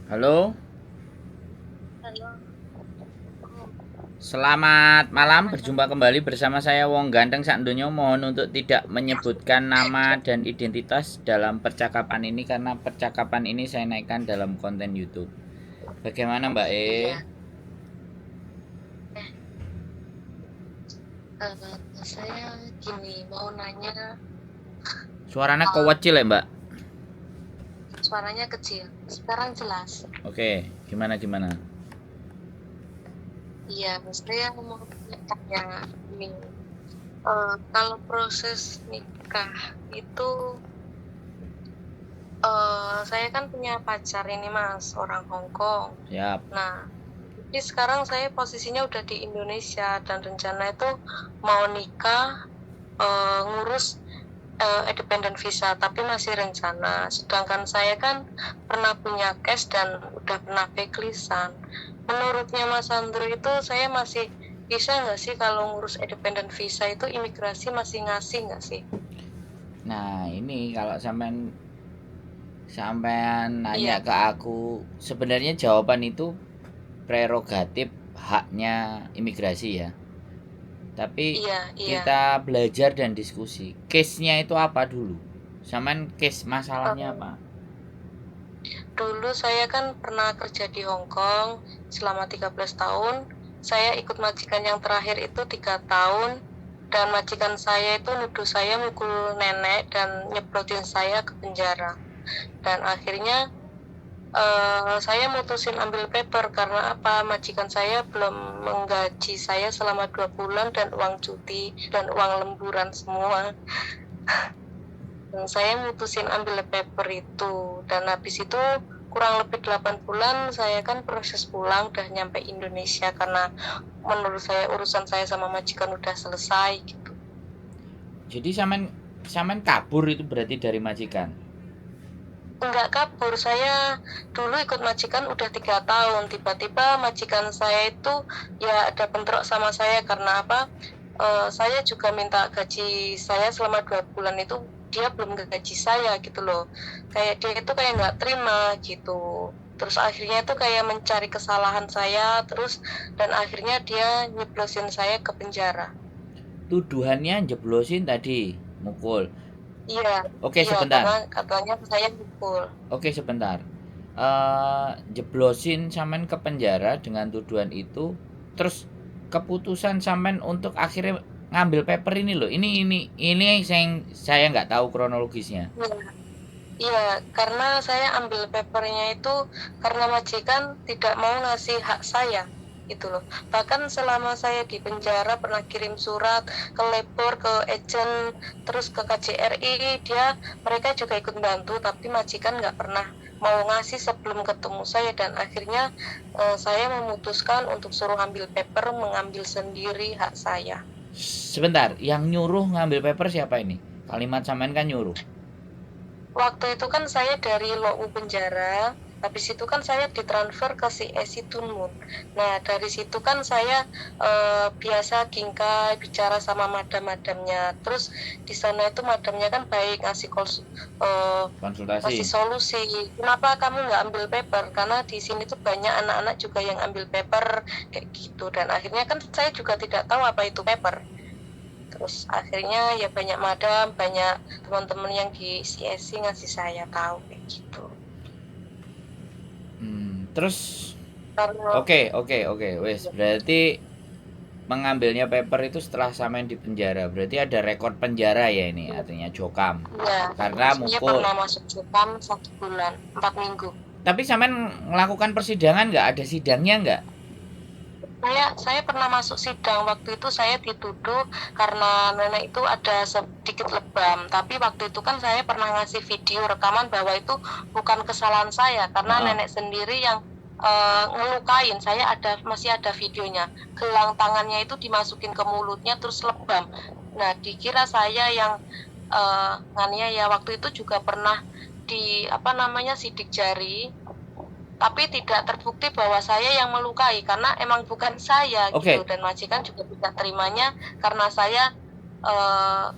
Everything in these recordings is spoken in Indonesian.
Halo, Halo. selamat malam. Halo. Berjumpa kembali bersama saya Wong Ganteng Sakdonya. Mohon untuk tidak menyebutkan nama dan identitas dalam percakapan ini karena percakapan ini saya naikkan dalam konten YouTube. Bagaimana Mbak E? Iya. Eh, saya gini mau nanya. Suaranya uh, kecil ya Mbak? Suaranya kecil. Sekarang jelas. Oke, gimana gimana? Iya, saya mau tanya ini. Kalau proses nikah itu, saya kan punya pacar ini Mas, orang Hong Kong. Siap. Nah, jadi sekarang saya posisinya udah di Indonesia dan rencana itu mau nikah, ngurus independent visa, tapi masih rencana. Sedangkan saya kan pernah punya cash dan udah pernah backlistan. Menurutnya Mas Andrew itu saya masih bisa nggak sih kalau ngurus independent visa itu imigrasi masih ngasih nggak sih? Nah, ini kalau sampean sampean nanya Iya, ke aku, sebenarnya jawaban itu prerogatif haknya imigrasi ya. Tapi iya, iya. kita belajar dan diskusi. Case-nya itu apa dulu? Saman case masalahnya Um, apa? Dulu saya kan pernah kerja di Hong Kong selama 13 tahun. Saya ikut majikan yang terakhir itu 3 tahun. Dan majikan saya itu nuduh saya mukul nenek dan nyeblotin saya ke penjara. Dan akhirnya saya mutusin ambil paper karena apa? Majikan saya belum menggaji saya selama 2 bulan dan uang cuti dan uang lemburan semua. Dan saya mutusin ambil paper itu. Dan habis itu kurang lebih 8 bulan saya kan proses pulang udah nyampe Indonesia karena menurut saya urusan saya sama majikan udah selesai gitu. Jadi saman saman kabur itu berarti dari majikan. Enggak kabur, saya dulu ikut majikan udah 3 tahun. Tiba-tiba majikan saya itu ya ada bentrok sama saya karena apa? Saya juga minta gaji saya selama 2 bulan itu dia belum gaji saya gitu loh. Kayak dia itu kayak nggak terima gitu. Terus akhirnya itu kayak mencari kesalahan saya terus dan akhirnya dia nyeblosin saya ke penjara. Tuduhannya jeblosin tadi, mukul. Iya, Oke, iya karena sebentar. katanya saya pukul. Oke, sebentar. Jeblosin saman ke penjara dengan tuduhan itu, terus keputusan saman untuk akhirnya ngambil paper ini loh. Ini saya nggak tahu kronologisnya. Iya. Iya, karena saya ambil papernya itu karena majikan tidak mau ngasih hak saya, gitu loh. Bahkan selama saya di penjara pernah kirim surat ke labor, ke agent, terus ke KJRI, mereka juga ikut bantu, tapi majikan nggak pernah mau ngasih sebelum ketemu saya dan akhirnya saya memutuskan untuk suruh ambil paper, mengambil sendiri hak saya. Sebentar, yang nyuruh ngambil paper siapa ini? Kalimat saman kan nyuruh. Waktu itu kan saya dari Lou penjara, habis itu kan saya ditransfer ke si Esi Tunmun. Nah, dari situ kan saya biasa gingkai bicara sama madam-madamnya. Terus di sana itu madamnya kan baik ngasih Konsultasi. solusi. Kenapa kamu nggak ambil paper? Karena di sini tuh banyak anak-anak juga yang ambil paper kayak gitu. Dan akhirnya kan saya juga tidak tahu apa itu paper. Terus akhirnya ya banyak madam, banyak teman-teman yang di CSC ngasih saya tahu kayak gitu. Terus Karena oke. Wes, berarti mengambilnya paper itu setelah sampean di penjara. Berarti ada rekor penjara ya ini artinya jokam. ya Karena saya mukul. pernah masuk Jepang 1 bulan, 4 minggu. Tapi sampean melakukan persidangan nggak? Ada sidangnya nggak? Saya pernah masuk sidang waktu itu saya dituduh karena nenek itu ada sedikit lebam. Tapi waktu itu kan saya pernah ngasih video rekaman bahwa itu bukan kesalahan saya karena Heeh. nenek sendiri yang ngelukain. Saya masih ada videonya. Gelang tangannya itu dimasukin ke mulutnya terus lebam. Nah, dikira saya yang nganiaya. Waktu itu juga pernah di apa namanya sidik jari tapi tidak terbukti bahwa saya yang melukai karena emang bukan saya gitu Oke, dan majikan juga tidak terimanya karena saya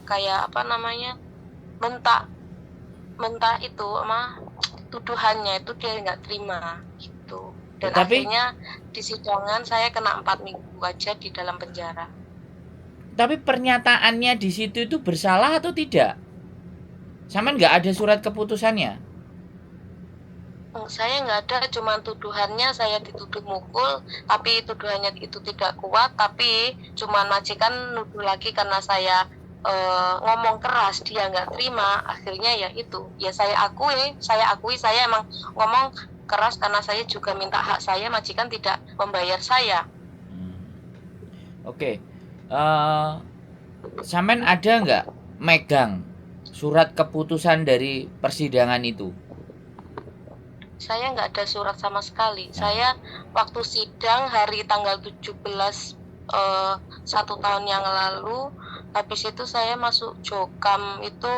kayak apa namanya mentah mentah itu mah tuduhannya itu dia nggak terima gitu. Dan Tapi akhirnya di sidangan saya kena 4 minggu aja di dalam penjara. pernyataannya di situ itu bersalah atau tidak? Sampean nggak ada surat keputusannya? Saya nggak ada, cuman tuduhannya saya dituduh mukul, tapi tuduhannya itu tidak kuat, tapi cuman majikan nuduh lagi karena saya ngomong keras, dia nggak terima, akhirnya ya itu, ya saya akui saya emang ngomong keras karena saya juga minta hak saya, majikan tidak membayar saya. Oke. Sampean ada nggak megang surat keputusan dari persidangan itu? Saya nggak ada surat sama sekali. Saya waktu sidang hari tanggal 17 1 tahun yang lalu, habis itu saya masuk Jokam itu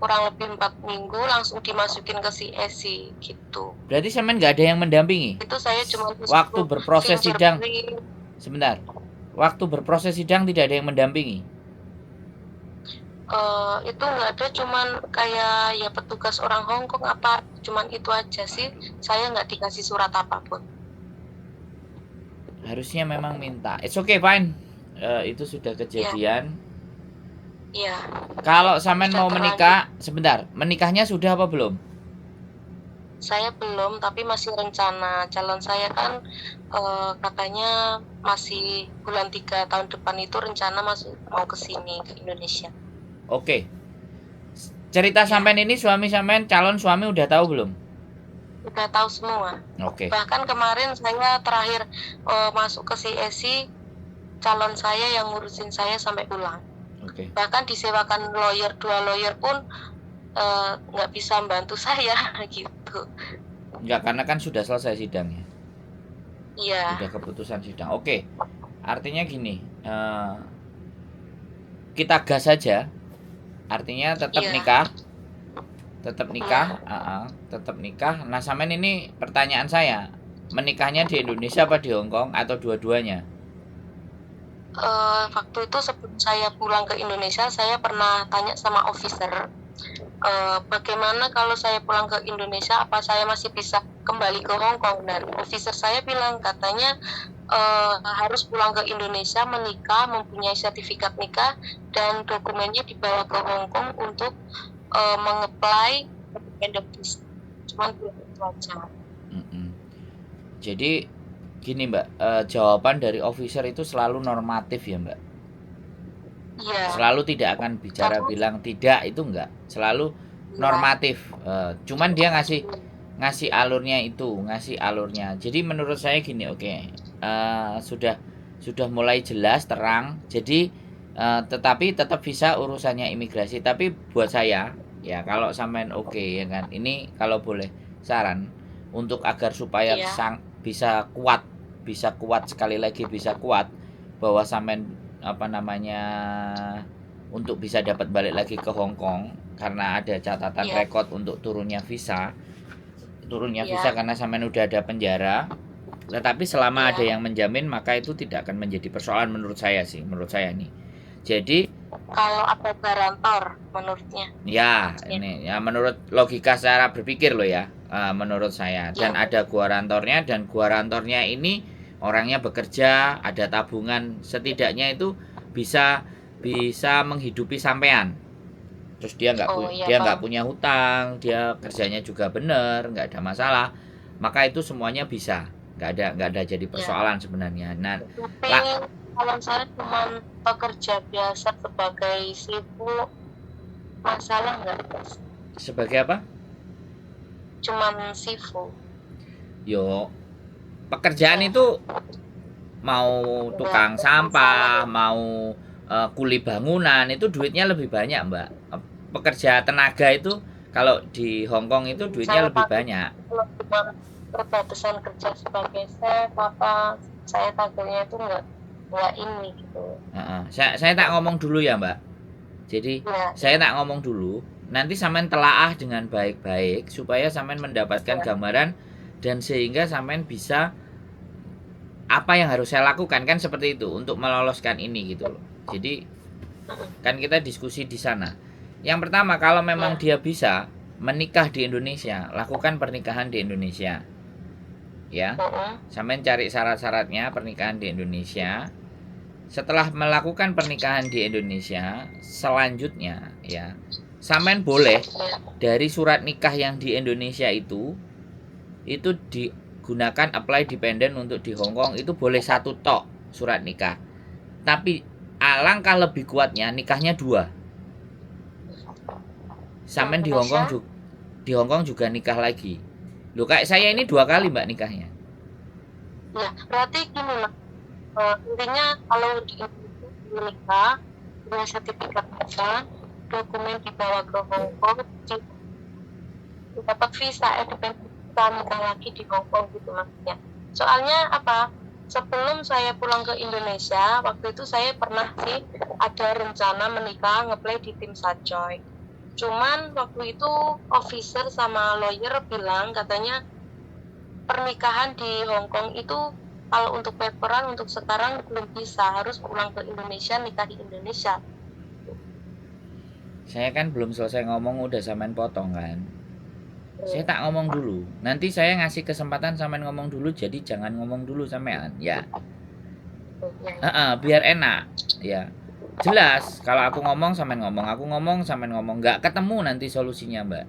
kurang lebih 4 minggu langsung dimasukin ke CSI gitu. Berarti sampean nggak ada yang mendampingi? Itu saya cuma Waktu berproses sidang, fingerprint. sebentar. Waktu berproses sidang tidak ada yang mendampingi? Itu nggak ada, cuman kayak ya petugas orang Hongkong apa, cuman itu aja sih. Saya nggak dikasih surat apapun. Harusnya memang minta. It's okay, fine. Itu sudah kejadian. Iya. Kalau sampean Sudah mau terlanjur. menikah, sebentar. Menikahnya sudah apa belum? Saya belum, tapi masih rencana. Calon saya kan katanya masih bulan 3 tahun depan itu rencana masuk mau ke sini, ke Indonesia. Oke. Cerita sampean ini suami sampean, calon suami udah tahu belum? Udah tahu semua. Oke. Bahkan kemarin saya terakhir masuk ke CSI, calon saya yang ngurusin saya sampai pulang. Oke. Bahkan disewakan lawyer, 2 lawyer pun nggak bisa membantu saya gitu. Enggak, karena kan sudah selesai sidangnya. Iya. Sudah keputusan sidang. Oke. Artinya gini, kita gas saja. Artinya tetap Iya. nikah. Tetap nikah, tetap nikah. Nah, sampean ini pertanyaan saya, menikahnya di Indonesia apa di Hong Kong atau dua-duanya? Waktu itu sebelum saya pulang ke Indonesia, saya pernah tanya sama officer, bagaimana kalau saya pulang ke Indonesia, apa saya masih bisa kembali ke Hong Kong? Dan officer saya bilang katanya harus pulang ke Indonesia, menikah, mempunyai sertifikat nikah, dan dokumennya dibawa ke Hong Kong untuk mengapply independent visa. Cuman belum itu aja. Jadi gini Mbak, jawaban dari officer itu selalu normatif ya Mbak. Iya. Selalu tidak akan bicara bilang tidak, itu enggak. Selalu normatif. Cuman dia ngasih alurnya itu, ngasih alurnya. Jadi menurut saya gini, oke. Sudah mulai jelas, terang. Jadi tetapi tetap bisa urusannya imigrasi. Tapi buat saya, ya kalau sampean oke ya kan. Ini kalau boleh saran untuk agar supaya bisa kuat sekali lagi, bisa kuat bahwa sampean untuk bisa dapat balik lagi ke Hong Kong karena ada catatan rekod untuk turunnya visa karena sampean udah ada penjara. Tetapi selama ada yang menjamin, maka itu tidak akan menjadi persoalan menurut saya nih. Jadi kalau ada garantor menurutnya. Ya, ini ya menurut logika cara berpikir loh ya, menurut saya. Dan ada guarantornya, dan guarantornya ini orangnya bekerja, ada tabungan, setidaknya itu bisa menghidupi sampean. Terus dia nggak punya hutang, dia kerjanya juga bener, nggak ada masalah. Maka itu semuanya bisa, nggak ada jadi persoalan sebenarnya. Nah, kalau saya cuma pekerja biasa sebagai sibuk, masalah nggak? Sebagai apa? Cuman sibuk. Yo, pekerjaan itu mau tukang sampah, mau kuli bangunan, itu duitnya lebih banyak Mbak. Pekerja tenaga itu kalau di Hong Kong itu duitnya lebih banyak. Kalau cuma perbatasan kerja sebagai chef apa, saya tagarnya itu nggak ini gitu. Saya tak ngomong dulu ya Mbak. Jadi saya tak ngomong dulu. Nanti sampean telaah dengan baik-baik supaya sampean mendapatkan gambaran dan sehingga sampean bisa apa yang harus saya lakukan, kan seperti itu untuk meloloskan ini gitu loh. Jadi kan kita diskusi di sana. Yang pertama, kalau memang dia bisa, menikah di Indonesia, lakukan pernikahan di Indonesia. Ya. Sampean cari syarat-syaratnya pernikahan di Indonesia. Setelah melakukan pernikahan di Indonesia, selanjutnya ya, sampean boleh dari surat nikah yang di Indonesia itu digunakan apply dependent untuk di Hong Kong, itu boleh 1 tok surat nikah. Tapi alangkah lebih kuatnya nikahnya 2. Sampean di Hong Kong juga nikah lagi. Loh, kayak saya ini 2 kali Mbak nikahnya. Ya, berarti gini lah. Intinya kalau di Indonesia menikah punya sertifikat nikah, dokumen dibawa ke Hong Kong, dapat visa kita nikah lagi di Hong Kong gitu maksudnya. Soalnya apa? Sebelum saya pulang ke Indonesia, waktu itu saya pernah sih ada rencana menikah ngeplay di tim Sajoy. Cuman waktu itu officer sama lawyer bilang katanya pernikahan di Hong Kong itu kalau untuk paperan untuk sekarang belum bisa, harus pulang ke Indonesia, nikah di Indonesia. Saya kan belum selesai ngomong udah sampean potong kan. Saya tak ngomong dulu. Nanti saya ngasih kesempatan sampean ngomong dulu, jadi jangan ngomong dulu sampean ya. Biar enak ya. Jelas kalau aku ngomong sampean ngomong, aku ngomong sampean ngomong, nggak ketemu nanti solusinya Mbak.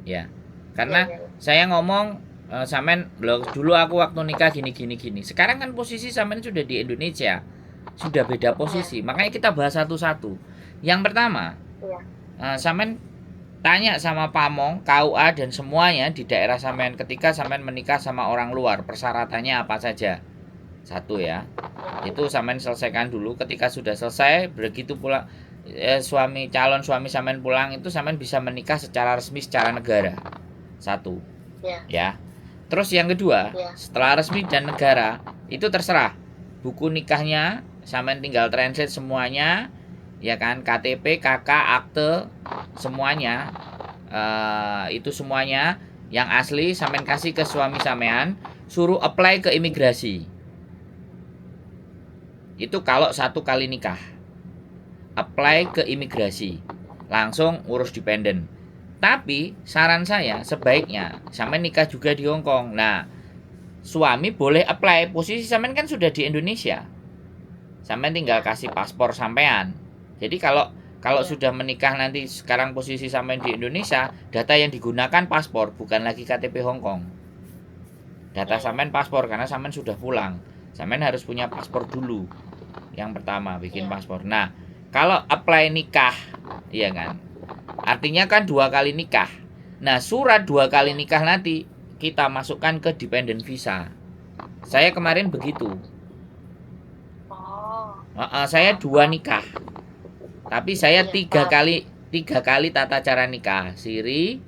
Ya. Karena saya ngomong sampean dulu aku waktu nikah gini. Sekarang kan posisi sampean sudah di Indonesia. Sudah beda posisi. Makanya kita bahas satu-satu. Yang pertama, sampean tanya sama Pamong, KUA dan semuanya di daerah sampean ketika sampean menikah sama orang luar, persyaratannya apa saja. 1 ya. Itu sampean selesaikan dulu. Ketika sudah selesai, begitu pula calon suami sampean pulang, itu sampean bisa menikah secara resmi secara negara. 1. Ya. Terus yang kedua, setelah resmi dan negara, itu terserah. Buku nikahnya sampean tinggal translate semuanya, ya kan, KTP, KK, akte, semuanya. Itu semuanya yang asli sampean kasih ke suami sampean, suruh apply ke imigrasi. Itu kalau 1 kali nikah. Apply ke imigrasi. Langsung urus dependent. Tapi saran saya sebaiknya sampean nikah juga di Hong Kong. Nah, suami boleh apply, posisi sampean kan sudah di Indonesia. Sampean tinggal kasih paspor sampean. Jadi kalau sudah menikah nanti, sekarang posisi sampean di Indonesia, data yang digunakan paspor, bukan lagi KTP Hong Kong. Data sampean paspor karena sampean sudah pulang. Sampean harus punya paspor dulu. Yang pertama bikin paspor. Nah, kalau apply nikah, iya kan? Artinya kan 2 kali nikah. Nah, surat 2 kali nikah nanti kita masukkan ke dependent visa. Saya kemarin begitu. Saya 2 nikah. Tapi saya 3 kali tata cara nikah. Siri,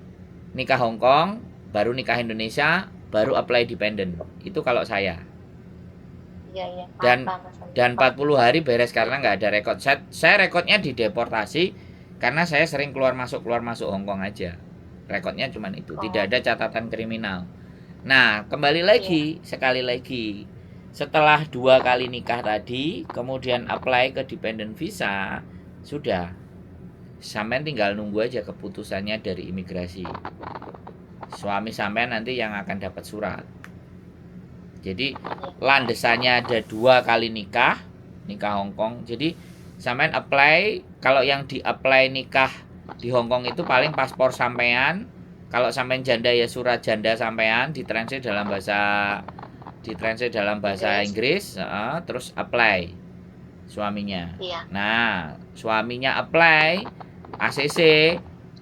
nikah Hong Kong, baru nikah Indonesia, baru apply dependent. Itu kalau saya. Dan 40 hari beres karena nggak ada rekod. Saya rekodnya dideportasi karena saya sering keluar masuk Hong Kong aja. Rekodnya cuma itu, tidak ada catatan kriminal. Nah, kembali lagi, sekali lagi, setelah 2 kali nikah tadi, kemudian apply ke dependent visa, sudah. Sampean tinggal nunggu aja keputusannya dari imigrasi. Suami sampean nanti yang akan dapat surat. Jadi landesannya ada 2 kali nikah Hong Kong. Jadi sampean apply, kalau yang di apply nikah di Hong Kong itu paling paspor sampean. Kalau sampean janda ya surat janda sampean ditranslate dalam bahasa Inggris, terus apply suaminya. Nah, suaminya apply ACC,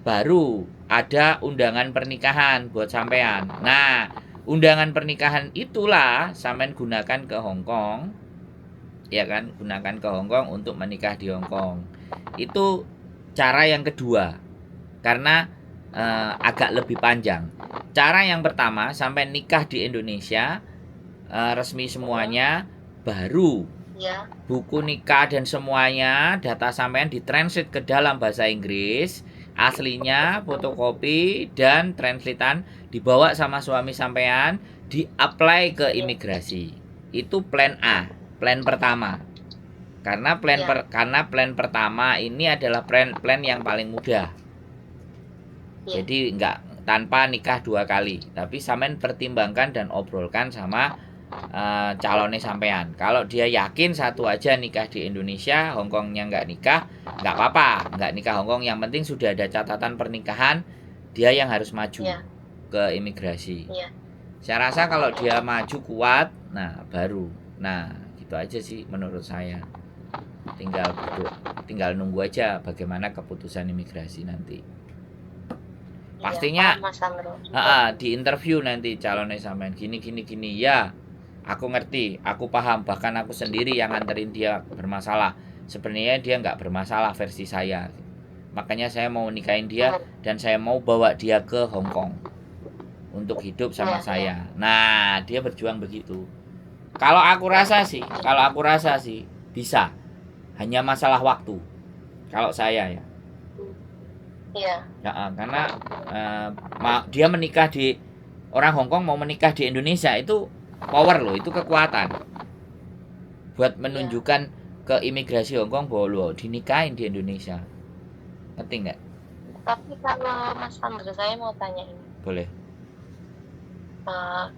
baru ada undangan pernikahan buat sampean. Nah, undangan pernikahan itulah sampean gunakan ke Hong Kong. Ya kan, gunakan ke Hong Kong untuk menikah di Hong Kong. Itu cara yang kedua. Karena agak lebih panjang. Cara yang pertama, sampai nikah di Indonesia, resmi semuanya, baru buku nikah dan semuanya, data sampean ditranslate ke dalam bahasa Inggris, aslinya fotokopi dan translatean dibawa sama suami sampean, di-apply ke imigrasi. Itu plan A, plan pertama. Karena plan pertama ini adalah plan yang paling mudah. Iya. Jadi nggak tanpa nikah 2 kali, tapi sampean pertimbangkan dan obrolkan sama calonnya sampean. Kalau dia yakin satu aja nikah di Indonesia, Hongkongnya nggak nikah, nggak apa-apa, nggak nikah Hongkong. Yang penting sudah ada catatan pernikahan, dia yang harus maju Iya. ke imigrasi. Iya. Saya rasa kalau dia maju kuat, nah baru. Nah, gitu aja sih menurut saya. Tinggal nunggu aja bagaimana keputusan imigrasi nanti. Pastinya Iya, Mas Sandro. di interview nanti calonnya sampean gini ya. Aku ngerti, aku paham, bahkan aku sendiri yang nganterin dia bermasalah. Sebenarnya dia nggak bermasalah versi saya. Makanya saya mau nikahin dia dan saya mau bawa dia ke Hong Kong untuk hidup sama saya. Nah, dia berjuang begitu. Kalau aku rasa sih bisa. Hanya masalah waktu. Kalau saya ya. Iya. Ya, karena dia menikah di orang Hong Kong mau menikah di Indonesia itu power loh, itu kekuatan. Buat menunjukkan ke imigrasi Hong Kong bahwa lo dinikahin di Indonesia. Ngerti nggak? Tapi kalau Mas Sandro, saya mau tanya ini. Boleh.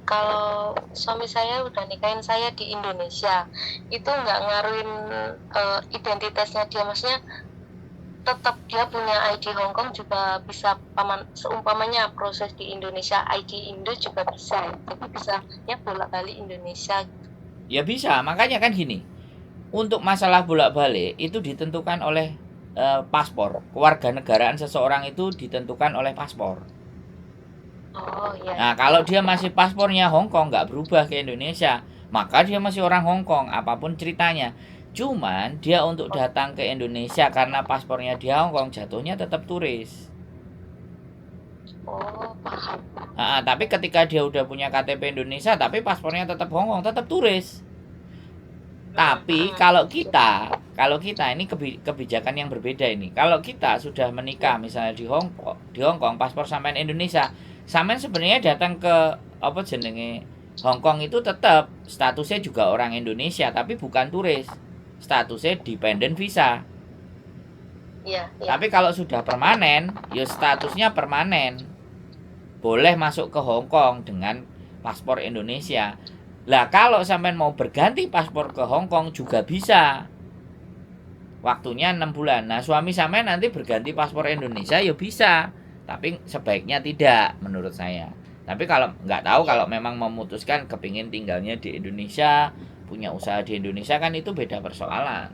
Kalau suami saya udah nikahin saya di Indonesia, itu nggak ngaruhin identitasnya dia, maksudnya tetap dia punya ID Hong Kong juga bisa seumpamanya proses di Indonesia ID Indo juga bisa, jadi bisa ya bolak-balik Indonesia. Ya bisa, makanya kan gini. Untuk masalah bolak-balik itu ditentukan oleh paspor. Kewarganegaraan seseorang itu ditentukan oleh paspor. Oh iya. Nah, kalau dia masih paspornya Hong Kong nggak berubah ke Indonesia, maka dia masih orang Hong Kong, apapun ceritanya. Cuman dia untuk datang ke Indonesia karena paspornya di Hong Kong jatuhnya tetap turis. Oh, paham. Tapi ketika dia udah punya KTP Indonesia tapi paspornya tetap Hong Kong, tetap turis. Tapi kalau kita ini kebijakan yang berbeda ini. Kalau kita sudah menikah misalnya di Hong Kong, paspor sampean Indonesia, sampean sebenarnya datang ke Hong Kong itu tetap statusnya juga orang Indonesia tapi bukan turis. Statusnya dependent visa. Iya. Tapi kalau sudah permanen, ya statusnya permanen. Boleh masuk ke Hong Kong dengan paspor Indonesia. Lah kalau sampean mau berganti paspor ke Hong Kong juga bisa. Waktunya 6 bulan. Nah, suami sampean nanti berganti paspor Indonesia ya bisa. Tapi sebaiknya tidak menurut saya. Tapi kalau nggak tahu, kalau memang memutuskan kepingin tinggalnya di Indonesia, punya usaha di Indonesia, kan itu beda persoalan.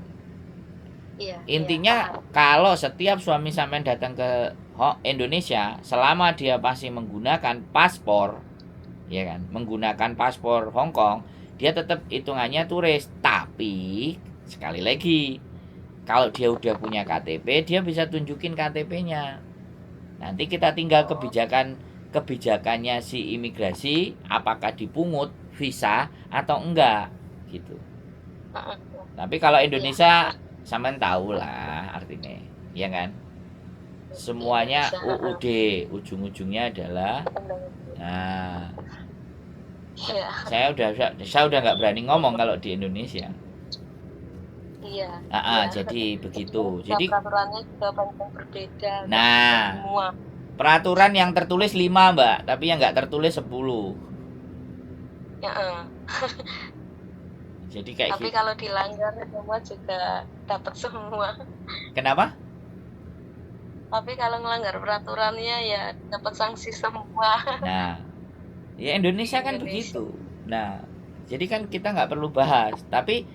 Iya. Intinya kalau setiap suami sampean datang ke Indonesia, selama dia masih menggunakan paspor, ya kan, menggunakan paspor Hong Kong, dia tetap hitungannya turis. Tapi sekali lagi, kalau dia udah punya KTP, dia bisa tunjukin KTP-nya. Nanti kita tinggal kebijakannya si imigrasi, apakah dipungut visa atau enggak gitu. Tapi kalau Indonesia sampean tahu lah artinya, ya kan? Semuanya UUD, ujung-ujungnya adalah saya udah nggak berani ngomong kalau di Indonesia. Iya. Jadi begitu. Jadi peraturannya juga banyak berbeda. Nah, semua. Peraturan yang tertulis 5, Mbak, tapi yang nggak tertulis 10. Jadi kayak tapi gitu. Kalau dilanggar semua juga dapat semua. Kenapa? Tapi kalau melanggar peraturannya ya dapat sanksi semua. Nah, ya Indonesia kan begitu. Nah, jadi kan kita nggak perlu bahas. Tapi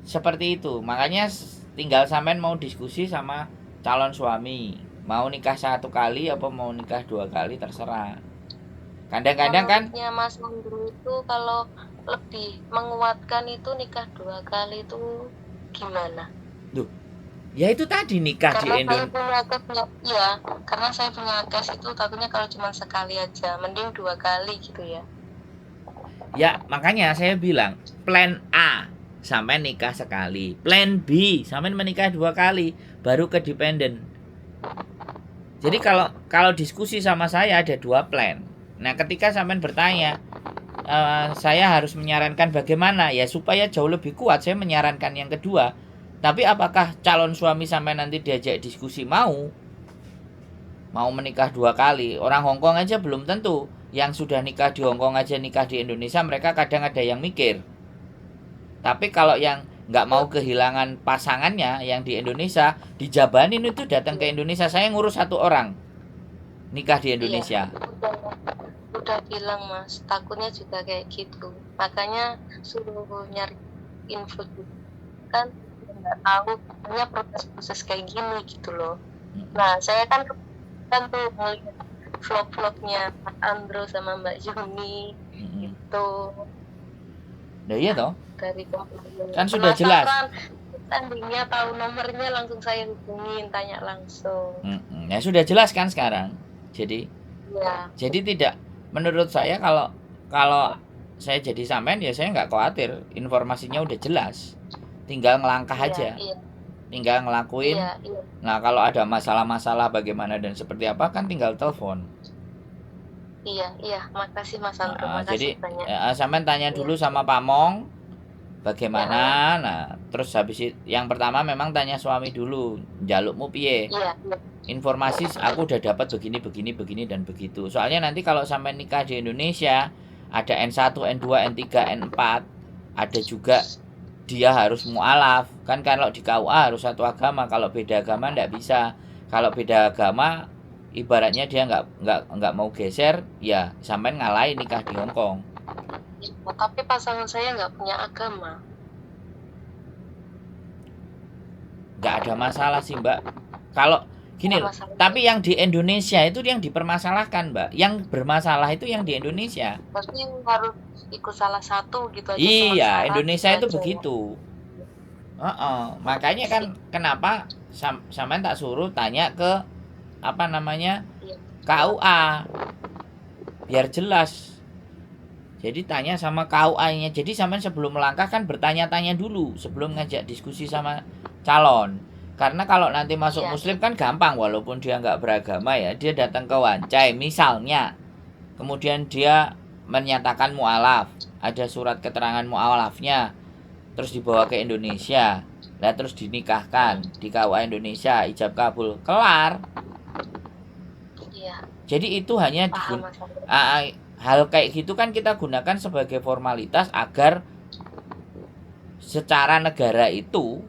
seperti itu. Makanya tinggal sampean mau diskusi sama calon suami. Mau nikah 1 kali apa mau nikah 2 kali terserah. Kadang-kadang kan Mas Andrew itu kalau lebih menguatkan itu nikah 2 kali itu gimana? Duh, ya itu tadi nikah di Indonesia. Karena saya punya gas itu takutnya kalau cuma sekali aja, mending 2 kali gitu ya. Ya makanya saya bilang plan A sampai nikah sekali, plan B sampai menikah 2 kali, baru ke dependent. Jadi kalau diskusi sama saya ada 2 plan. Nah ketika sampean bertanya, saya harus menyarankan bagaimana ya supaya jauh lebih kuat, saya menyarankan yang kedua. Tapi apakah calon suami sampean nanti diajak diskusi mau? mau menikah 2 kali. Orang Hong Kong aja belum tentu. Yang sudah nikah di Hong Kong aja nikah di Indonesia, mereka kadang ada yang mikir. Tapi kalau yang nggak mau kehilangan pasangannya yang di Indonesia, dijabanin itu datang ke Indonesia. Saya ngurus 1 orang nikah di Iya, Indonesia. udah bilang Mas, takutnya juga kayak gitu. Makanya suruh nyari info juga. Kan nggak tahu katanya proses-proses kayak gini gitu loh. Nah, saya kan tuh ngeliat vlog-vlognya Mas Andro sama Mbak Juni gitu Nah iya toh, dari kemarin. kan sudah jelas. Tandingnya tahu nomornya langsung saya hubungin, tanya langsung. Ya sudah jelas kan sekarang. Jadi Ya, jadi tidak, menurut saya kalau kalau saya jadi sampean ya saya nggak khawatir, informasinya udah jelas. Tinggal ngelangkah aja. Tinggal ngelakuin. iya. Nah, kalau ada masalah-masalah bagaimana dan seperti apa kan tinggal telepon. Iya, makasih Mas Andro, Nah, makasih jadi banyak. sampean tanya dulu sama Pak Mong bagaimana. Nah, terus habis itu yang pertama memang tanya suami dulu, njalukmu piye? Iya. Informasi aku udah dapat begini dan begitu. Soalnya nanti kalau sampai nikah di Indonesia ada N1, N2, N3, N4, ada juga dia harus mualaf. Kan kalau di KUA harus satu agama, kalau beda agama nggak bisa. Kalau beda agama ibaratnya dia nggak mau geser, ya sampai ngalahin nikah di Hong Kong. Tapi pasangan saya nggak punya agama. Nggak ada masalah sih Mbak. Kalau gini loh, tapi yang di Indonesia itu yang dipermasalahkan Mbak. Yang bermasalah itu yang di Indonesia. Berarti harus ikut salah satu gitu aja. Iya, Indonesia itu begitu. Makanya kan kenapa sampean tak suruh tanya ke apa namanya KUA biar jelas. Jadi tanya sama KUA-nya. Jadi sampean sebelum melangkah kan bertanya-tanya dulu sebelum ngajak diskusi sama calon. Karena kalau nanti masuk Muslim kan gampang, walaupun dia nggak beragama ya, dia datang ke Wancai misalnya, kemudian dia menyatakan mualaf, ada surat keterangan mualafnya, terus dibawa ke Indonesia, lah terus dinikahkan di KUA Indonesia, ijab kabul, kelar. Iya. Jadi itu hanya hal kayak gitu kan kita gunakan sebagai formalitas agar secara negara itu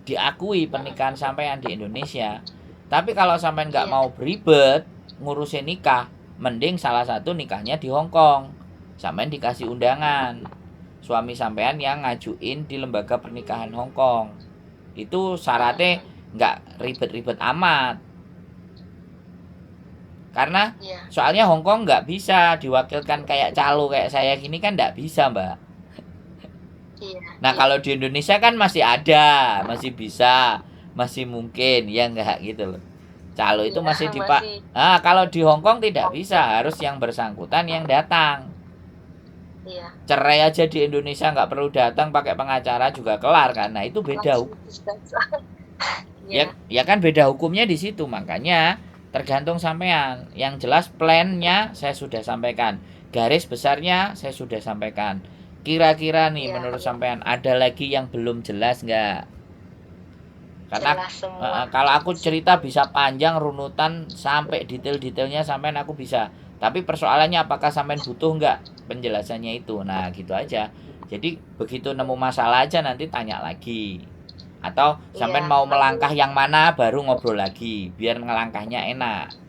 diakui pernikahan sampean di Indonesia. Tapi kalau sampean nggak mau beribet ngurusin nikah, mending salah satu nikahnya di Hong Kong. Sampean dikasih undangan. Suami sampean yang ngajuin di lembaga pernikahan Hong Kong. Itu syaratnya nggak ribet-ribet amat. Karena soalnya Hong Kong nggak bisa diwakilkan kayak calo kayak saya gini kan nggak bisa Mbak. Nah kalau di Indonesia kan masih ada, masih bisa, masih mungkin, ya enggak gitu loh. Calo itu masih kalau di Hong Kong tidak bisa, harus yang bersangkutan yang datang. Cerai aja di Indonesia nggak perlu datang, pakai pengacara juga kelar kan. Nah itu beda ya kan beda hukumnya di situ. Makanya tergantung sampean. Yang jelas plannya saya sudah sampaikan, garis besarnya saya sudah sampaikan. Kira-kira nih menurut sampean ada lagi yang belum jelas nggak? Karena kalau aku cerita bisa panjang runutan sampai detail-detailnya sampean aku bisa. Tapi persoalannya apakah sampean butuh nggak penjelasannya itu? Nah gitu aja. Jadi begitu nemu masalah aja nanti tanya lagi. Atau sampean mau melangkah yang mana baru ngobrol lagi biar ngelangkahnya enak.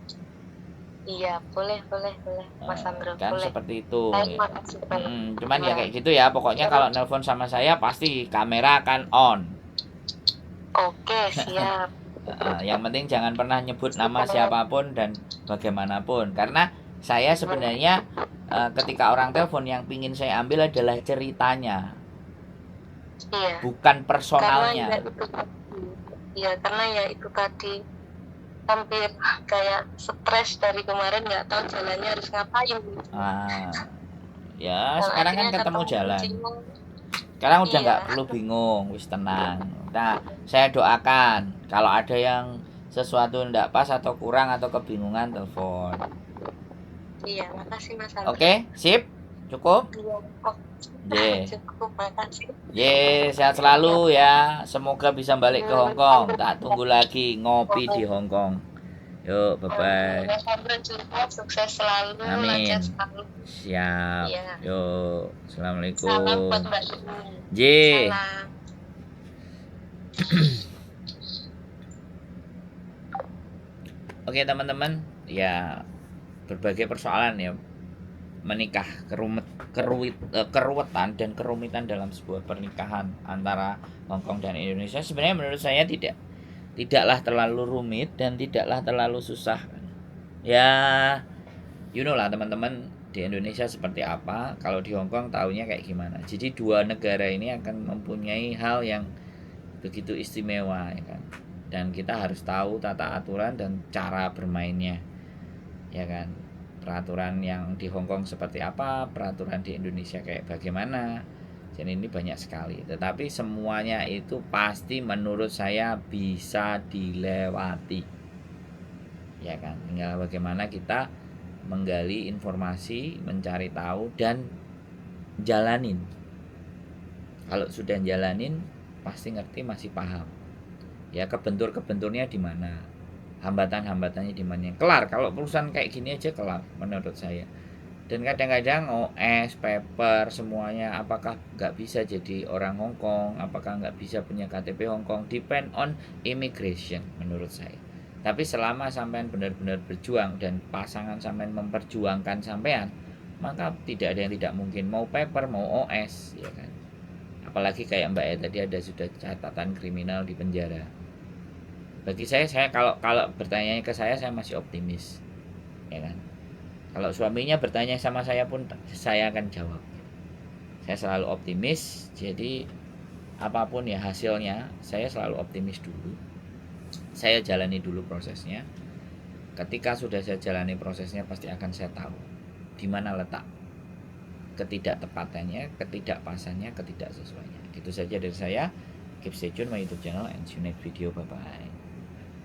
Iya, boleh, Mas Andro. Kan boleh. Seperti itu. Cuman ya kayak gitu ya. Pokoknya kalau nelpon sama saya pasti kamera akan on. Oke, siap. Yang penting jangan pernah nyebut nama siapapun dan bagaimanapun. Karena saya sebenarnya ketika orang telepon yang pingin saya ambil adalah ceritanya. Iya. Bukan personalnya. Karena ya itu tadi hampir kayak stres dari kemarin, nggak tahu jalannya harus ngapain. Ya sekarang kan ketemu jalan. Sekarang udah nggak perlu bingung, wis tenang. Nah saya doakan kalau ada yang sesuatu nggak pas atau kurang atau kebingungan telepon. Iya, makasih Mas Andro. Oke, sip, cukup. Cukup, makasih. Sehat selalu ya. Semoga bisa balik ke Hong Kong. Tak tunggu lagi ngopi di Hong Kong. Yuk, bye bye. Sampai jumpa, sukses selalu, Amin. lancar selalu. Siap. Iya. Yuk, Salam buat assalamualaikum. Mbak Dini. J. Salam. Oke teman-teman, ya berbagai persoalan ya menikah, keruwetan dan kerumitan dalam sebuah pernikahan antara Hongkong dan Indonesia sebenarnya menurut saya tidaklah terlalu rumit dan tidaklah terlalu susah. Ya, you know lah teman-teman, di Indonesia seperti apa, kalau di Hongkong tahunya kayak gimana. Jadi dua negara ini akan mempunyai hal yang begitu istimewa ya kan. Dan kita harus tahu tata aturan dan cara bermainnya. Ya kan. Peraturan yang di Hongkong seperti apa, peraturan di Indonesia kayak bagaimana. Jadi ini banyak sekali. Tetapi semuanya itu pasti menurut saya bisa dilewati. Ya kan. Tinggal bagaimana kita menggali informasi, mencari tahu dan jalanin. Kalau sudah jalanin pasti ngerti, masih paham. Ya kebentur-kebenturnya di mana, hambatan-hambatannya di mana. Kelar kalau perusahaan kayak gini aja kelar menurut saya. Dan kadang-kadang OS, paper semuanya apakah nggak bisa jadi orang Hongkong, apakah nggak bisa punya KTP Hongkong, depend on immigration menurut saya. Tapi selama sampean benar-benar berjuang dan pasangan sampean memperjuangkan sampean, maka tidak ada yang tidak mungkin, mau paper mau OS ya kan. Apalagi kayak Mbak E tadi ada sudah catatan kriminal di penjara. Bagi saya kalau kalau bertanya ke saya masih optimis ya kan. Kalau suaminya bertanya sama saya pun saya akan jawab, saya selalu optimis. Jadi apapun ya hasilnya saya selalu optimis dulu, saya jalani dulu prosesnya. Ketika sudah saya jalani prosesnya pasti akan saya tahu di mana letak ketidaktepatannya, ketidakpasannya, ketidaksesuaiannya. Itu saja dari saya. Keep stay tune my YouTube channel and see you next video. Bye bye.